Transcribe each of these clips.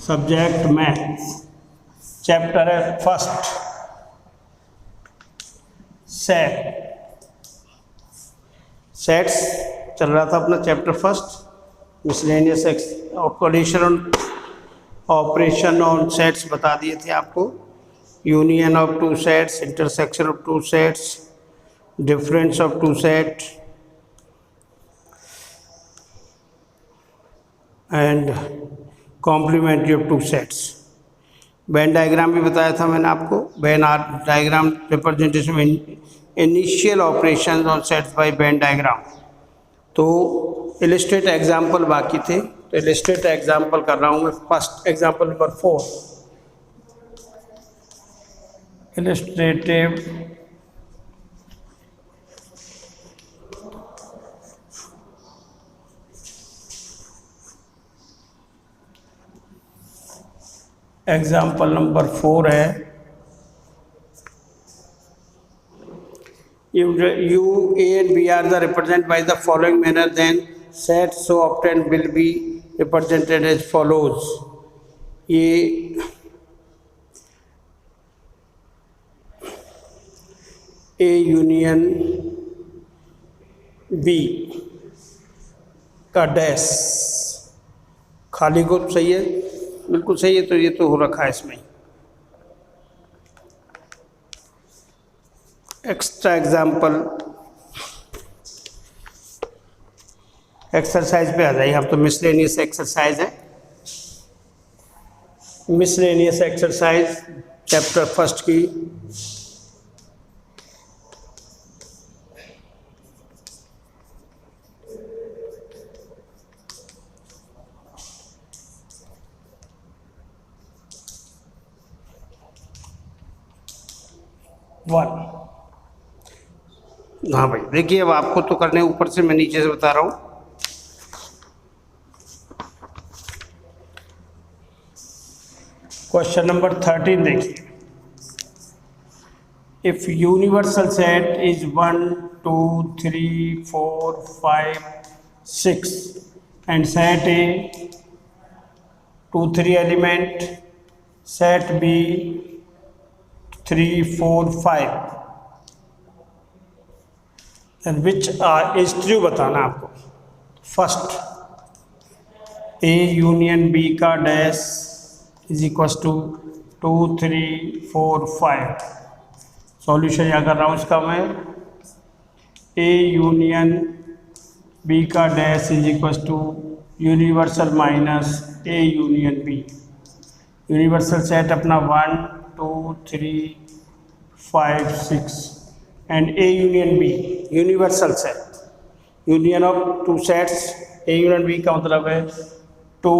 Subject maths, chapter है first sets चल रहा था अपना chapter first, miscellaneous operation on sets बता दिए थे आपको, union of two sets, intersection of two sets, difference of two set and complementary of two sets. Venn diagram भी बताया था मैंने आपको, Venn are diagram representation initial operation on sets by Venn diagram. तो इलिस्ट्रेट एग्जाम्पल बाकी थे, तो illustrate example कर रहा हूँ मैं। First example number 4, इलिस्ट्रेटिव example number 4 है, U, A and B are the represented by the following manner, then set so obtained will be represented as follows। ये A यूनियन B का डैश, खाली को सही है, बिल्कुल सही है, तो ये तो हो रखा है इसमें। एक्स्ट्रा एग्जाम्पल एक्सरसाइज पे आ जाइए, अब तो मिसलेनियस एक्सरसाइज है। मिसलेनियस एक्सरसाइज चैप्टर फर्स्ट की वन। हाँ भाई देखिए, अब आपको तो करने ऊपर से, मैं नीचे से बता रहा हूँ। क्वेश्चन नंबर 13 देखिए, if universal set is 1 2 3 4 5 6 and set A 2 3 element, set B 3 4 5, and which is true बताना आपको। फर्स्ट, ए यूनियन बी का dash is equal to 2 3 4 5। Solution यहाँ कर रहा हूँ इसका मैं। ए यूनियन बी का dash is equal to universal minus A union B. Universal set अपना 1 2 3 5 6 and A union B universal set, union of two sets. A union B का मतलब है 2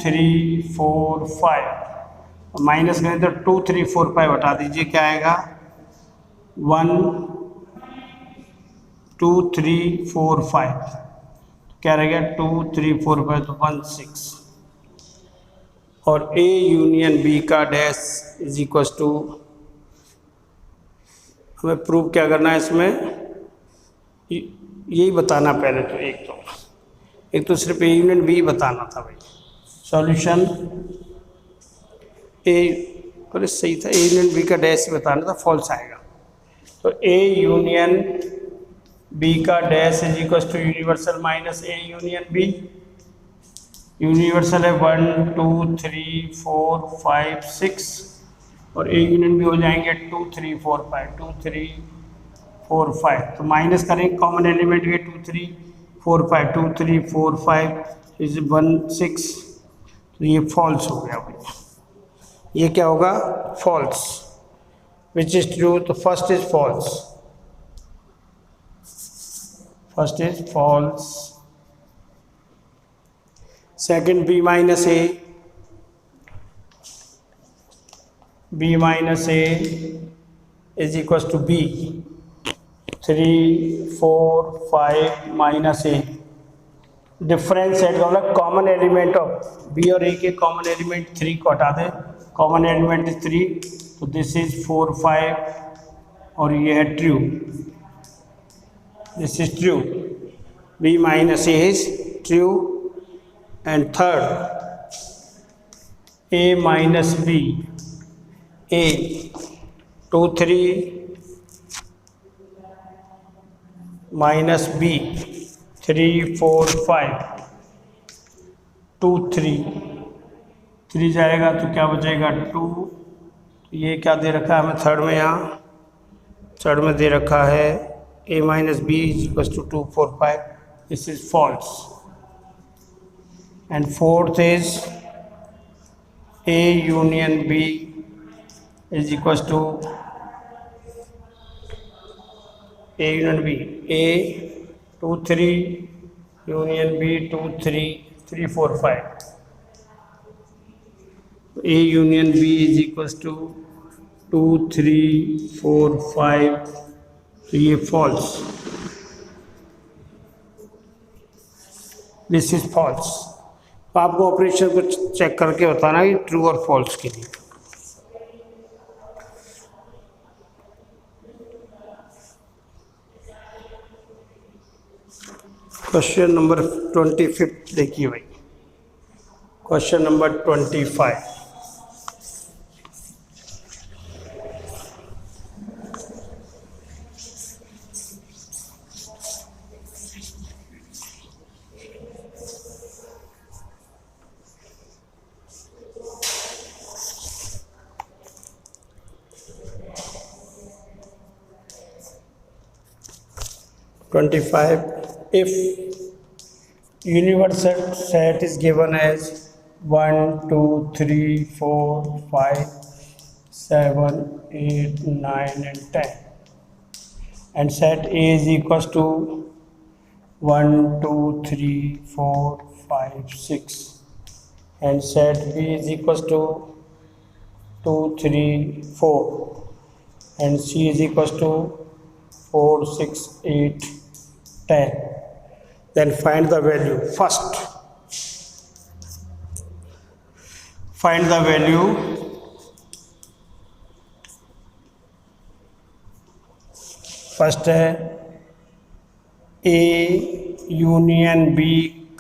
3 4 5, माइनस करें तो 2 3 4 5 हटा दीजिए, क्या आएगा 1 2 3 4 5, क्या रहेगा 2 3 4 5 तो 1 6। और ए यूनियन बी का डैश इज इक्वल टू, हमें प्रूव क्या करना है इसमें, यही बताना पहले तो। एक तो सिर्फ ए यूनियन बी बताना था भाई। सॉल्यूशन ए, अरे सही था, ए यूनियन बी का डैश बताना था, फॉल्स आएगा। तो ए यूनियन बी का dash is equal to universal minus A union B. Universal है 1 2 3 4 5 6, और ए यूनियन भी हो जाएंगे 2 3 4 5 2 3 4 5। तो माइनस करेंगे कॉमन एलिमेंट के 2 3 4 5 2 3 4 5 इज 1 6, तो ये फॉल्स हो गया भाई। ये क्या होगा, फॉल्स। विच इज ट्रू, तो first is false, first is false. Second B minus A, b minus a is equals to b 3 4 5 minus a। Difference set का मतलब कॉमन एलिमेंट ऑफ b और a के कॉमन एलिमेंट 3 को हटा दें, common element is 3, तो this is 4 5 और ये है true, this is true, b minus a is true। And third, A minus B, A 2 3 minus B 3 4 5 2 3 जाएगा तो क्या बचेगा 2। ये क्या दे रखा है हमें थर्ड में, यहाँ थर्ड में दे रखा है a minus B is equal to 2 4 5, this is false. And fourth is a union b is equal to a union b, a 2 3 union b 2 3 3 4 5, a union b is equal to 2 3 4 5, तो ये false, this is false. तो आपको operation को check करके बताना है true और false के लिए। क्वेश्चन नंबर 25 देखिए भाई, question number 25। If universal set is given as 1 2 3 4 5 7 8 9 and 10, and set A is equals to 1 2 3 4 5 6, and set B is equals to 2 3 4, and C is equals to 4 6 8 10, then find the value. First find the value first है A union B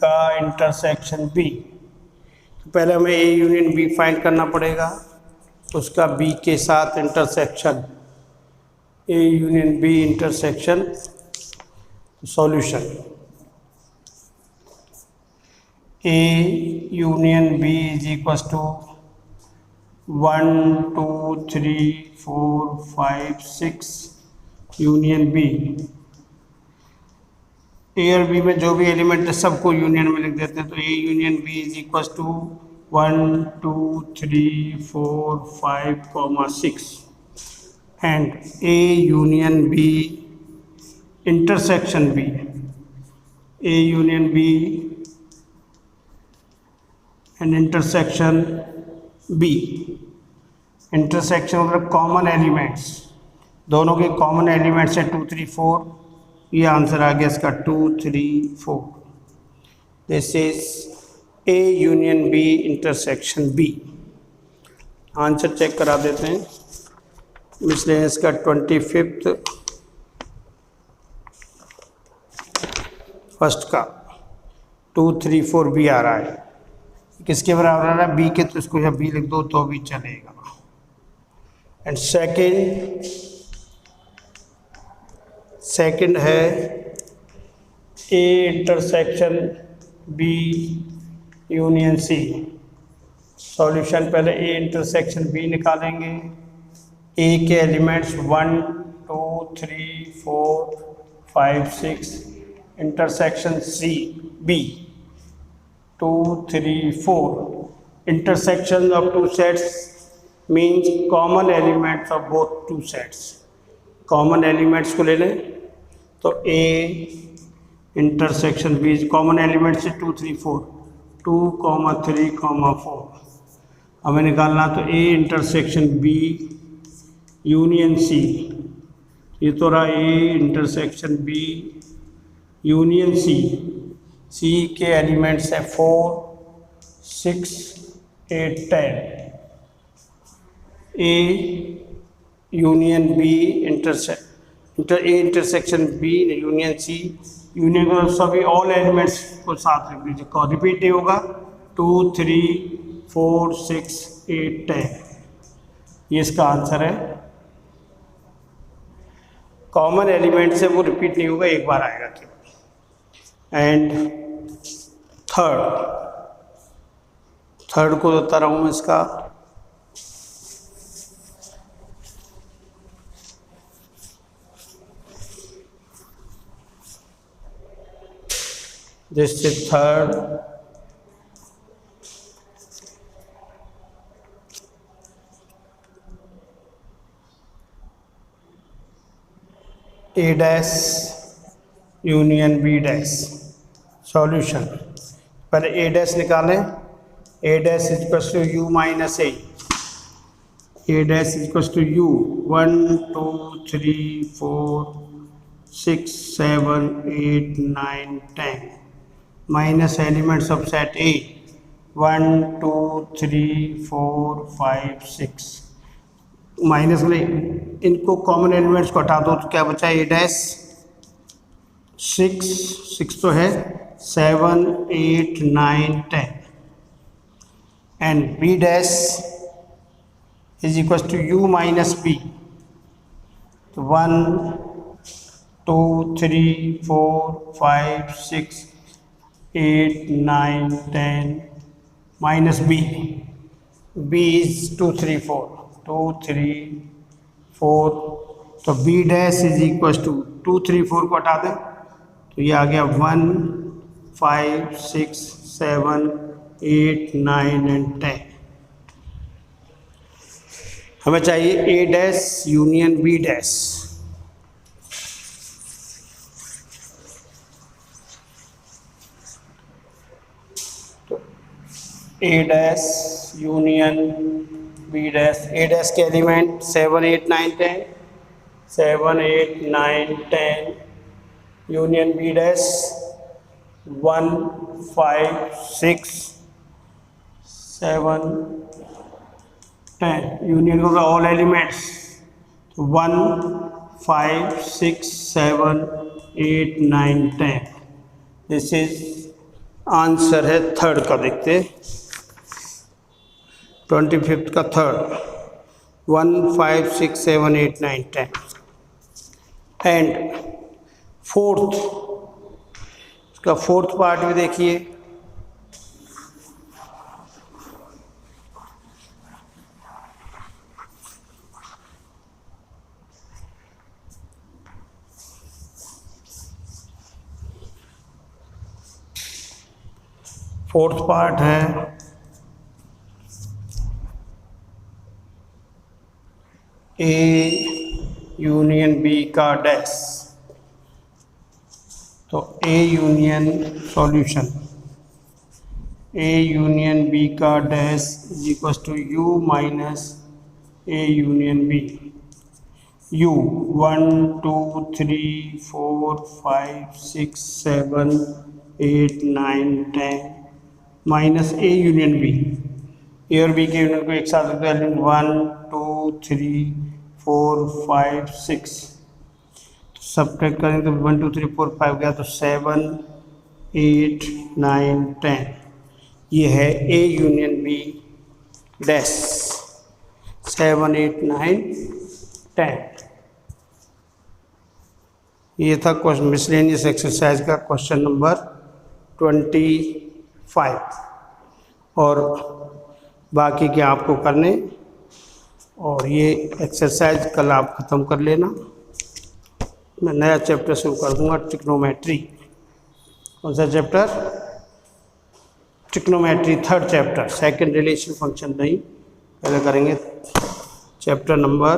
का intersection B। तो पहले हमें A union B find करना पड़ेगा, उसका B के साथ intersection, A union B intersection, solution A union B is equal to 1 2 3 4 5 6 union B। A और B में जो भी एलिमेंट है सबको यूनियन में लिख देते हैं, तो A union B is equal to 1 2 3 4 5 6, and A union B intersection B, A union B and intersection B। Intersection मतलब कॉमन एलिमेंट्स, दोनों के कॉमन एलिमेंट्स है 2 3 4, ये आंसर आ गया इसका 2 3 4। This is A union B intersection B। Answer check करा देते हैं, मिसलेनियस का 25 फर्स्ट का 2 3 4 B आ रहा है, किसके बराबर आ रहा है B के, तो इसको यहाँ B लिख दो तो भी चलेगा। एंड सेकंड है A intersection B union C। Solution पहले A इंटरसेक्शन B निकालेंगे, A के elements 1 2 3 4 5 6, intersection C B 2 3 4, intersection of two sets means common elements of both two sets। common elements को ले लें तो A intersection B, common elements है 2 3 4, 2 3 4, हमें निकालना तो A intersection B union C। ये तो रहा A intersection B union C के एलिमेंट्स है 4 6 8 10। A union B intersection B union C, union का सभी ऑल एलिमेंट्स को साथ रख दीजिए, रिपीट नहीं होगा 2 3 4 6 8 10, ये इसका आंसर है। कॉमन एलिमेंट से वो रिपीट नहीं होगा, एक बार आएगा केवल। एंड थर्ड को बता रहा हूँ इसका। This is third. A dash union B dash solution. पहले A डैश निकालें। A dash is equal to U minus A। A dash is equal to U 1 2 3 4 6 7 8 9 10 minus elements of set A 1 2 3 4 5 6 minus में इनको common elements को हटा दो तो क्या बचा? A डैश 6 तो है, 7 8 9 10 and B dash is equal to U minus B। तो 1 2 3 4 5 6 8 9 10 माइनस B इज 2 3 4 2 3 4, तो B dash is equal to 2 3 4 को हटा दें तो ये आ गया 1 5 6 7 8 9 एंड 10। हमें चाहिए A dash union B dash. तो A dash union B dash. A dash के element 7 8 9 10 7 8 9 10 union B dash 1 5 6 7 10 union of all elements 1 5 6 7 8 9 10। This is answer है थर्ड का। देखते 25th का थर्ड 1 5 6 7 8 9 10 एंड फोर्थ, इसका फोर्थ पार्ट भी देखिए। फोर्थ पार्ट है A यूनियन B का डैश। तो A union solution A union B का dash is equal to U minus A union B। U 1 2 3 4 5 6 7 8 9 10 minus A union B। A और B के union को एक साथ रखते हैं 1 2 3 4 5 6, तो सब्ट्रैक्ट करेंगे तो 1 2 3 4 5 गया तो 7 8 9 10। ये है A यूनियन B डैश 7 8 9 10। ये था क्वेश्चन मिसलेनियस एक्सरसाइज का क्वेश्चन नंबर 25 और बाकी के आपको करने, और ये एक्सरसाइज कल आप ख़त्म कर लेना। मैं नया चैप्टर शुरू कर दूंगा ट्रिग्नोमेट्री। कौन सा chapter? Trigonometry third chapter, second relation function नहीं, पहले करेंगे चैप्टर नंबर